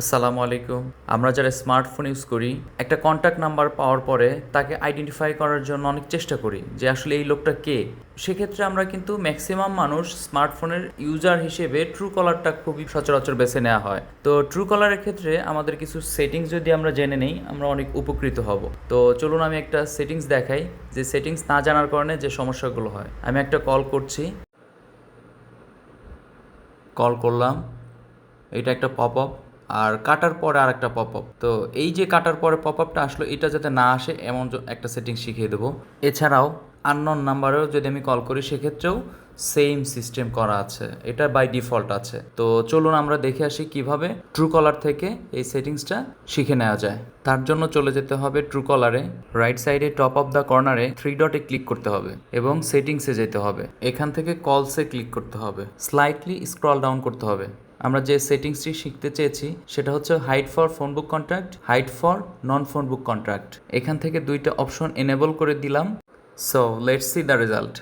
আসসালামু আলাইকুম। আমরা যারা স্মার্টফোন ইউজ করি, একটা কন্ট্যাক্ট নাম্বার পাওয়ার পরে তাকে আইডেন্টিফাই করার জন্য অনেক চেষ্টা করি যে আসলে এই লোকটা কে। সেক্ষেত্রে আমরা কিন্তু ম্যাক্সিমাম মানুষ স্মার্টফোনের ইউজার হিসেবে ট্রু কলারটা খুবই সচরাচর বেছে নেওয়া হয়। তো ট্রু কলারের ক্ষেত্রে আমাদের কিছু সেটিংস যদি আমরা জেনে নিই, আমরা অনেক উপকৃত হব। তো চলুন আমি একটা সেটিংস দেখাই, যে সেটিংস না জানার কারণে যে সমস্যাগুলো হয়। আমি একটা কল করছি, কল করলাম, এটা একটা পপ আপ, আর কাটার পরে আর একটা পপ আপ। তো এই যে কাটার পরে পপ আপটা আসলো, এটা যাতে না আসে এমন একটা সেটিং শিখিয়ে দেবো। এছাড়াও আননোন নাম্বারেও যদি আমি কল করি, সেক্ষেত্রেও সেম সিস্টেম করা আছে, এটা বাই ডিফল্ট আছে। তো চলুন আমরা দেখে আসি কিভাবে ট্রু কলার থেকে এই সেটিংসটা শিখে নেওয়া যায়। তার জন্য চলে যেতে হবে ট্রু কলারে, রাইট সাইডে টপ অফ দ্য কর্নারে 3 ডটে ক্লিক করতে হবে এবং সেটিংসে যেতে হবে। এখান থেকে কলসে ক্লিক করতে হবে, স্লাইটলি স্ক্রল ডাউন করতে হবে। আমরা যে সেটিংসটি শিখতে চেয়েছি সেটা হচ্ছে hide for phone book contact, hide for non phone book contact. এখান থেকে দুইটা অপশন এনেবল করে দিলাম। So let's see the result.